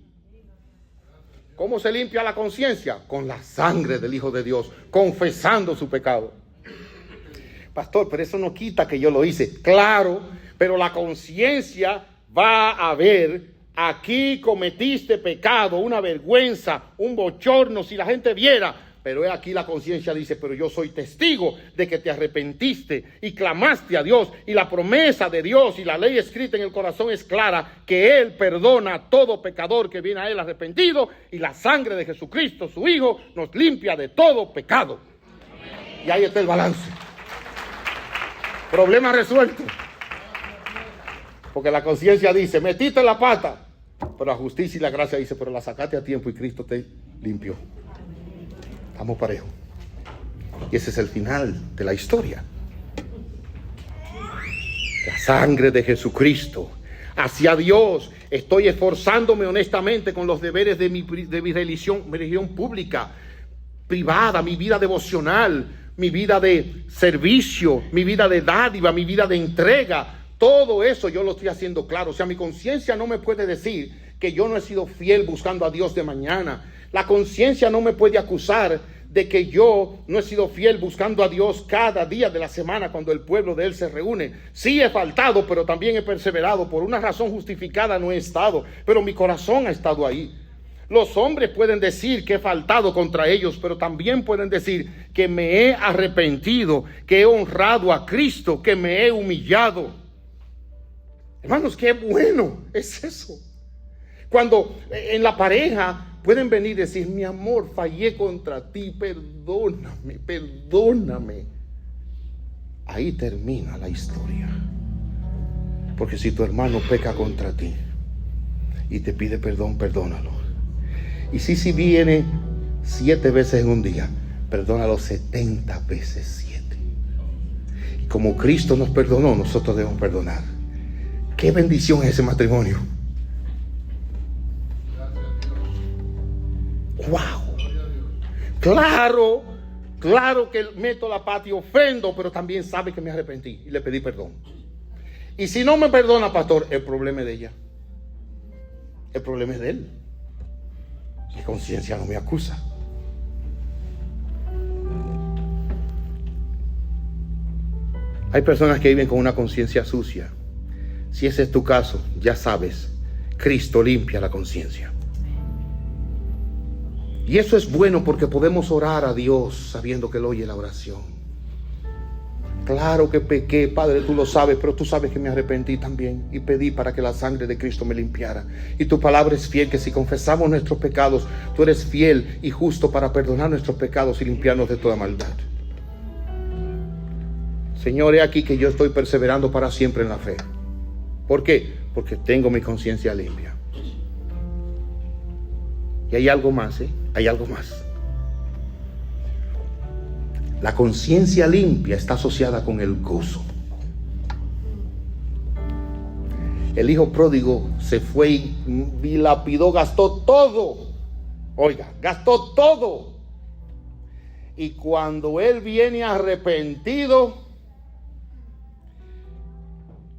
¿Cómo se limpia la conciencia? Con la sangre del Hijo de Dios, confesando su pecado. Pastor, pero eso no quita que yo lo hice. Claro, pero la conciencia va a ver, aquí cometiste pecado, una vergüenza, un bochorno si la gente viera. Pero aquí la conciencia dice, pero yo soy testigo de que te arrepentiste y clamaste a Dios. Y la promesa de Dios y la ley escrita en el corazón es clara, que Él perdona a todo pecador que viene a Él arrepentido. Y la sangre de Jesucristo, su Hijo, nos limpia de todo pecado. Y ahí está el balance. Problema resuelto. Porque la conciencia dice, metiste la pata, pero la justicia y la gracia dice, pero la sacaste a tiempo y Cristo te limpió. Estamos parejos. Y ese es el final de la historia. La sangre de Jesucristo. Hacia Dios estoy esforzándome honestamente con los deberes de mi religión pública, privada, mi vida devocional, mi vida de servicio, mi vida de dádiva, mi vida de entrega. Todo eso yo lo estoy haciendo claro. O sea, mi conciencia no me puede decir que yo no he sido fiel buscando a Dios de mañana. La conciencia no me puede acusar de que yo no he sido fiel buscando a Dios cada día de la semana cuando el pueblo de Él se reúne. Sí he faltado, pero también he perseverado. Por una razón justificada no he estado, pero mi corazón ha estado ahí. Los hombres pueden decir que he faltado contra ellos, pero también pueden decir que me he arrepentido, que he honrado a Cristo, que me he humillado. Hermanos, qué bueno es eso. Cuando en la pareja pueden venir y decir, mi amor, fallé contra ti, perdóname, perdóname. Ahí termina la historia. Porque si tu hermano peca contra ti y te pide perdón, perdónalo. Y si viene 7 veces en un día, perdónalo 70 veces 7. Y como Cristo nos perdonó, nosotros debemos perdonar. Qué bendición es ese matrimonio. Wow. Claro que meto la pata y ofendo, pero también sabe que me arrepentí y le pedí perdón. Y si no me perdona, pastor, el problema es de ella. El problema es de él. Mi conciencia no me acusa. Hay personas que viven con una conciencia sucia. Si ese es tu caso, ya sabes, Cristo limpia la conciencia. Y eso es bueno porque podemos orar a Dios sabiendo que Él oye la oración. Claro que pequé, Padre, tú lo sabes, pero tú sabes que me arrepentí también y pedí para que la sangre de Cristo me limpiara. Y tu palabra es fiel, que si confesamos nuestros pecados, tú eres fiel y justo para perdonar nuestros pecados y limpiarnos de toda maldad. Señor, he aquí que yo estoy perseverando para siempre en la fe. ¿Por qué? Porque tengo mi conciencia limpia. Y hay algo más, hay algo más. La conciencia limpia está asociada con el gozo. El hijo pródigo se fue y dilapidó, gastó todo. Oiga, gastó todo. Y cuando él viene arrepentido,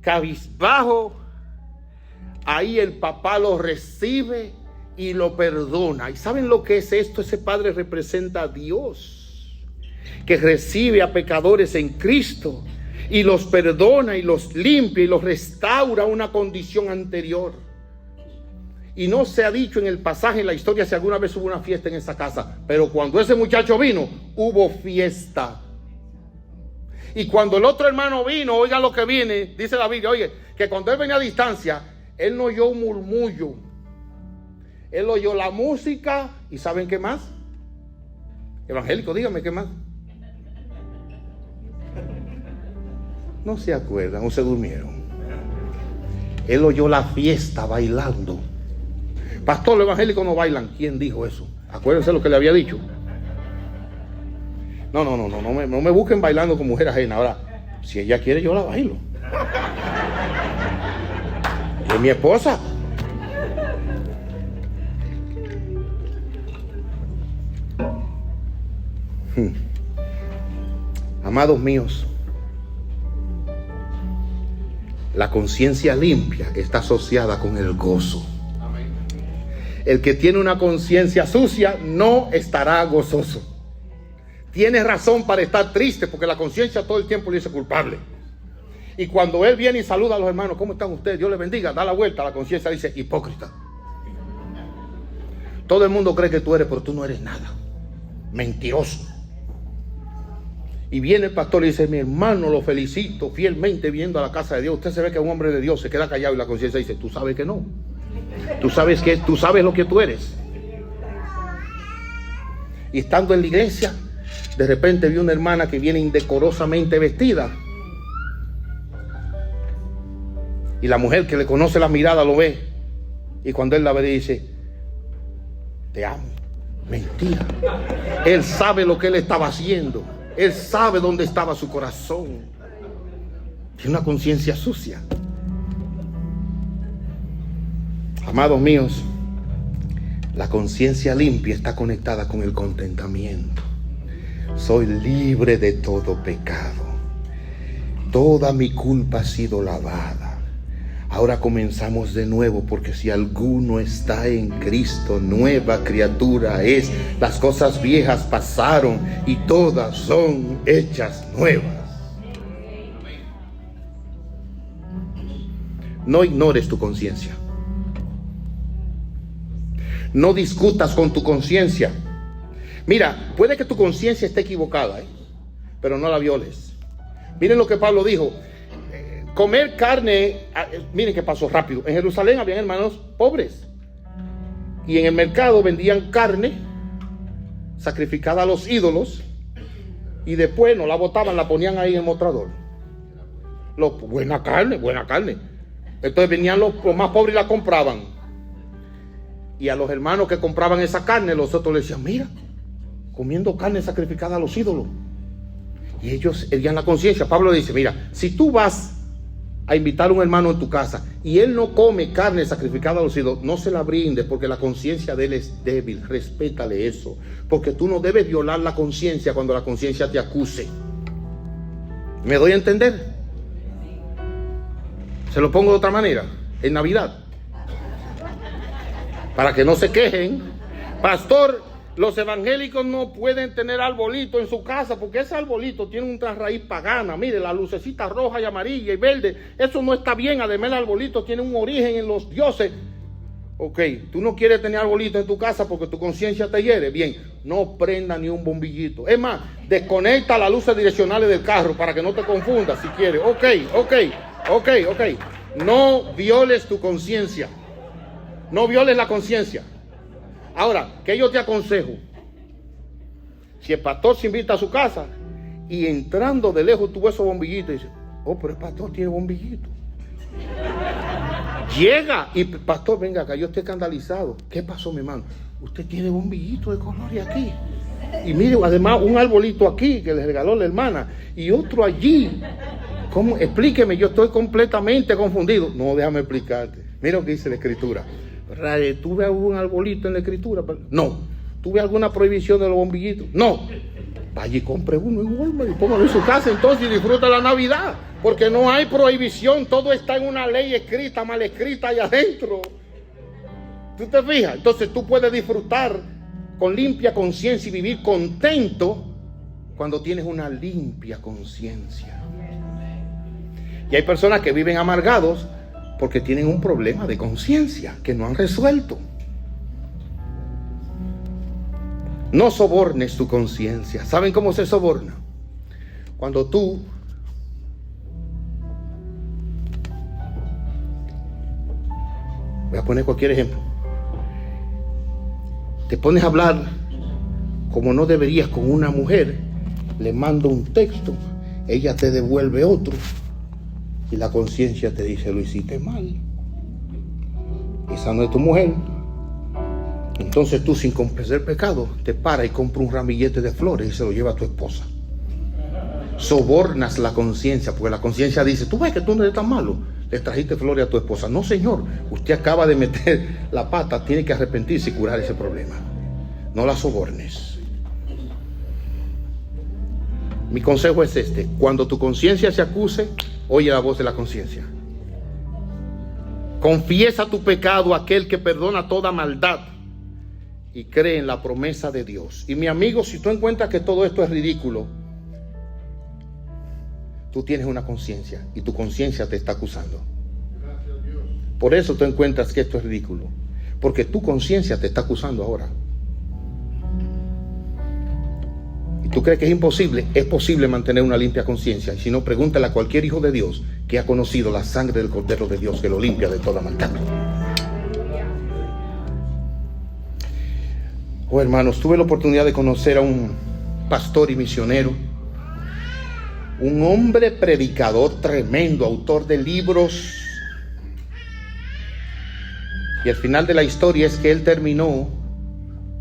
cabizbajo, ahí el papá lo recibe y lo perdona. ¿Y saben lo que es esto? Ese padre representa a Dios, que recibe a pecadores en Cristo y los perdona y los limpia y los restaura a una condición anterior. Y no se ha dicho en el pasaje, en la historia, si alguna vez hubo una fiesta en esa casa, pero cuando ese muchacho vino, hubo fiesta. Y cuando el otro hermano vino, oiga lo que viene, dice la Biblia, oye, que cuando él venía a distancia, él no oyó un murmullo, él oyó la música. ¿Y saben qué más? Evangélico, dígame qué más. No se acuerdan o se durmieron. Él oyó la fiesta bailando. Pastor, los evangélicos no bailan. ¿Quién dijo eso? Acuérdense lo que le había dicho. No me busquen bailando con mujer ajena. Ahora, si ella quiere, yo la bailo. Es mi esposa. Amados míos, la conciencia limpia está asociada con el gozo. El que tiene una conciencia sucia no estará gozoso. Tiene razón para estar triste porque la conciencia todo el tiempo le dice culpable. Y cuando él viene y saluda a los hermanos, ¿cómo están ustedes? Dios les bendiga, da la vuelta, la conciencia dice hipócrita. Todo el mundo cree que tú eres, pero tú no eres nada. Mentiroso. Y viene el pastor y dice, mi hermano, lo felicito fielmente viendo a la casa de Dios. Usted se ve que es un hombre de Dios, se queda callado y la conciencia dice, tú sabes que no. Tú sabes lo que tú eres. Y estando en la iglesia, de repente vi una hermana que viene indecorosamente vestida. Y la mujer que le conoce la mirada lo ve. Y cuando él la ve dice, te amo. Mentira. Él sabe lo que él estaba haciendo. Él sabe dónde estaba su corazón. Tiene una conciencia sucia. Amados míos, la conciencia limpia está conectada con el contentamiento. Soy libre de todo pecado. Toda mi culpa ha sido lavada. Ahora comenzamos de nuevo, porque si alguno está en Cristo, nueva criatura es. Las cosas viejas pasaron y todas son hechas nuevas. No ignores tu conciencia. No discutas con tu conciencia. Mira, puede que tu conciencia esté equivocada, pero no la violes. Miren lo que Pablo dijo. Comer carne, miren qué pasó rápido. En Jerusalén habían hermanos pobres. Y en el mercado vendían carne sacrificada a los ídolos. Y después no la botaban, la ponían ahí en el mostrador. Buena carne. Entonces venían los más pobres y la compraban. Y a los hermanos que compraban esa carne, los otros les decían, mira, comiendo carne sacrificada a los ídolos. Y ellos erguían la conciencia. Pablo dice, mira, si tú vas a invitar a un hermano en tu casa y él no come carne sacrificada a los ídolos, no se la brinde, porque la conciencia de él es débil. Respétale eso, porque tú no debes violar la conciencia cuando la conciencia te acuse. ¿Me doy a entender? Se lo pongo de otra manera. En Navidad, para que no se quejen, pastor, Los evangélicos no pueden tener arbolito en su casa porque ese arbolito tiene una raíz pagana. Mire, la lucecita roja y amarilla y verde, eso no está bien. Además, el arbolito tiene un origen en los dioses. Ok, tú no quieres tener arbolito en tu casa porque tu conciencia te hiere. Bien, no prenda ni un bombillito. Es más, desconecta las luces direccionales del carro para que no te confundas si quieres. Ok. No violes tu conciencia. No violes la conciencia. Ahora, ¿qué yo te aconsejo? Si el pastor se invita a su casa y entrando de lejos tú ves esos bombillitos y dices, oh, pero el pastor tiene bombillito. Llega y pastor, venga acá, yo estoy escandalizado. ¿Qué pasó, mi hermano? Usted tiene bombillito de colores aquí. Y mire, además, un arbolito aquí que le regaló la hermana y otro allí. ¿Cómo? Explíqueme, yo estoy completamente confundido. No, déjame explicarte. Mira lo que dice la Escritura. ¿Tú ves algún arbolito en la Escritura? No. ¿Tú ves alguna prohibición de los bombillitos? No. Vaya y compre uno en Walmart y póngalo en su casa entonces y disfruta la Navidad. Porque no hay prohibición, todo está en una ley escrita, mal escrita allá adentro. ¿Tú te fijas? Entonces tú puedes disfrutar con limpia conciencia y vivir contento cuando tienes una limpia conciencia. Y hay personas que viven amargados porque tienen un problema de conciencia que no han resuelto. No sobornes tu conciencia. ¿Saben cómo se soborna? Cuando tú voy a poner cualquier ejemplo. Te pones a hablar como no deberías con una mujer, le manda un texto, ella te devuelve otro y la conciencia te dice, lo hiciste mal. Esa no es tu mujer. Entonces tú, sin confesar el pecado, te paras y compras un ramillete de flores y se lo lleva a tu esposa. Sobornas la conciencia, porque la conciencia dice, tú ves que tú no eres tan malo, le trajiste flores a tu esposa. No, señor, usted acaba de meter la pata, tiene que arrepentirse y curar ese problema. No la sobornes. Mi consejo es este: cuando tu conciencia se acuse, oye la voz de la conciencia. Confiesa tu pecado a aquel que perdona toda maldad y cree en la promesa de Dios. Y mi amigo, si tú encuentras que todo esto es ridículo, tú tienes una conciencia y tu conciencia te está acusando. Por eso tú encuentras que esto es ridículo, porque tu conciencia te está acusando ahora. Y tú crees que es imposible. Es posible mantener una limpia conciencia. Y si no, pregúntale a cualquier hijo de Dios que ha conocido la sangre del Cordero de Dios que lo limpia de toda maldad. Oh, hermanos, tuve la oportunidad de conocer a un pastor y misionero, un hombre predicador tremendo, autor de libros. Y el final de la historia es que él terminó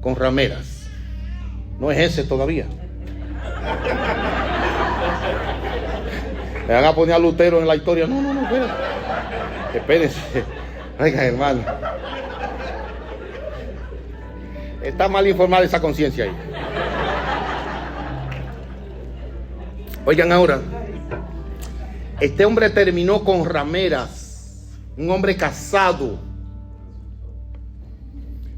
con rameras. No es ese todavía. Me van a poner a Lutero en la historia. No, espérense. Oigan, hermano, está mal informada esa conciencia ahí. Oigan ahora, este hombre terminó con rameras, un hombre casado,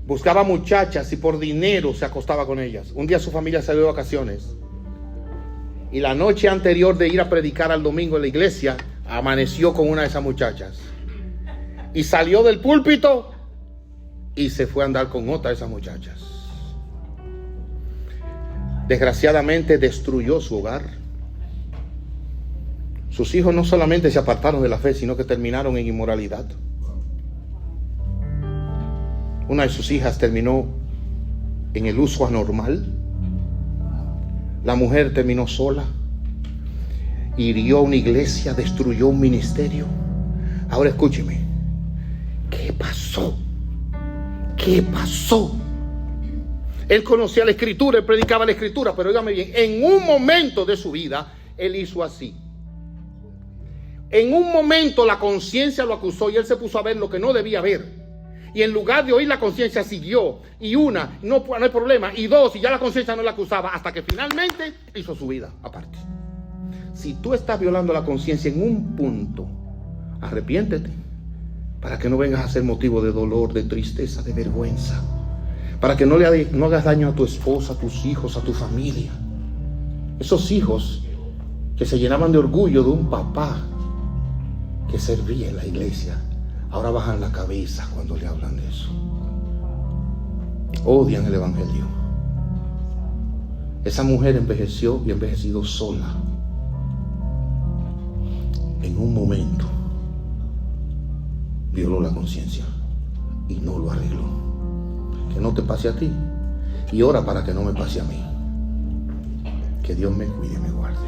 buscaba muchachas y por dinero se acostaba con ellas. Un día su familia salió de vacaciones y la noche anterior de ir a predicar al domingo en la iglesia, amaneció con una de esas muchachas y salió del púlpito y se fue a andar con otra de esas muchachas. Desgraciadamente destruyó su hogar. Sus hijos no solamente se apartaron de la fe, sino que terminaron en inmoralidad. Una de sus hijas terminó en el uso anormal. La mujer terminó sola. Hirió una iglesia, destruyó un ministerio. Ahora escúcheme. ¿Qué pasó? ¿Qué pasó? Él conocía la Escritura, él predicaba la Escritura, pero óigame bien, en un momento de su vida, él hizo así. En un momento la conciencia lo acusó y él se puso a ver lo que no debía ver. Y en lugar de oír, la conciencia siguió. Y una, no hay problema. Y dos, y ya la conciencia no la acusaba, hasta que finalmente hizo su vida aparte. Si tú estás violando la conciencia en un punto, arrepiéntete, para que no vengas a ser motivo de dolor, de tristeza, de vergüenza. para que no hagas daño a tu esposa, a tus hijos, a tu familia. Esos hijos que se llenaban de orgullo de un papá que servía en la iglesia, ahora bajan la cabeza cuando le hablan de eso. Odian el evangelio. Esa mujer envejeció y ha envejecido sola. En un momento violó la conciencia y no lo arregló. Que no te pase a ti, y ora para que no me pase a mí. Que Dios me cuide y me guarde.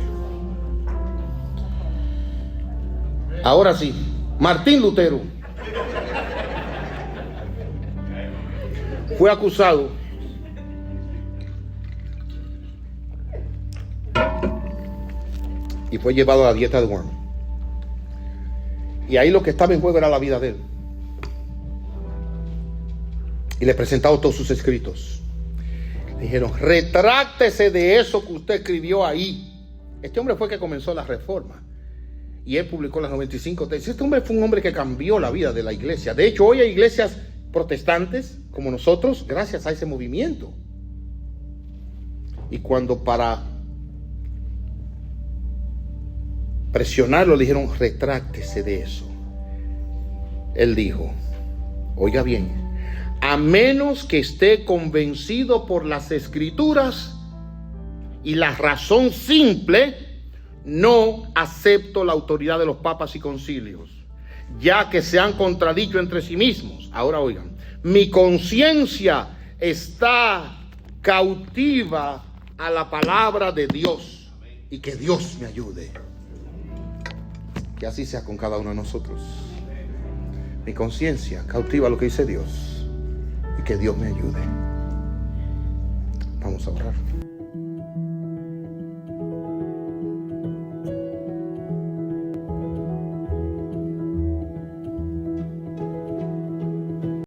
Ahora sí, Martín Lutero fue acusado y fue llevado a la dieta de Worm. Y ahí lo que estaba en juego era la vida de él. Y le presentaron todos sus escritos. Le dijeron: retráctese de eso que usted escribió ahí. Este hombre fue el que comenzó la reforma. Y él publicó las 95 tesis. Este hombre fue un hombre que cambió la vida de la iglesia. De hecho, hoy hay iglesias protestantes como nosotros gracias a ese movimiento. Y cuando para presionarlo le dijeron: retráctese de eso, él dijo, oiga bien, a menos que esté convencido por las escrituras y la razón simple, no acepto la autoridad de los papas y concilios, ya que se han contradicho entre sí mismos. Ahora oigan, mi conciencia está cautiva a la palabra de Dios, y que Dios me ayude. Que así sea con cada uno de nosotros. Mi conciencia cautiva a lo que dice Dios, y que Dios me ayude. Vamos a orar.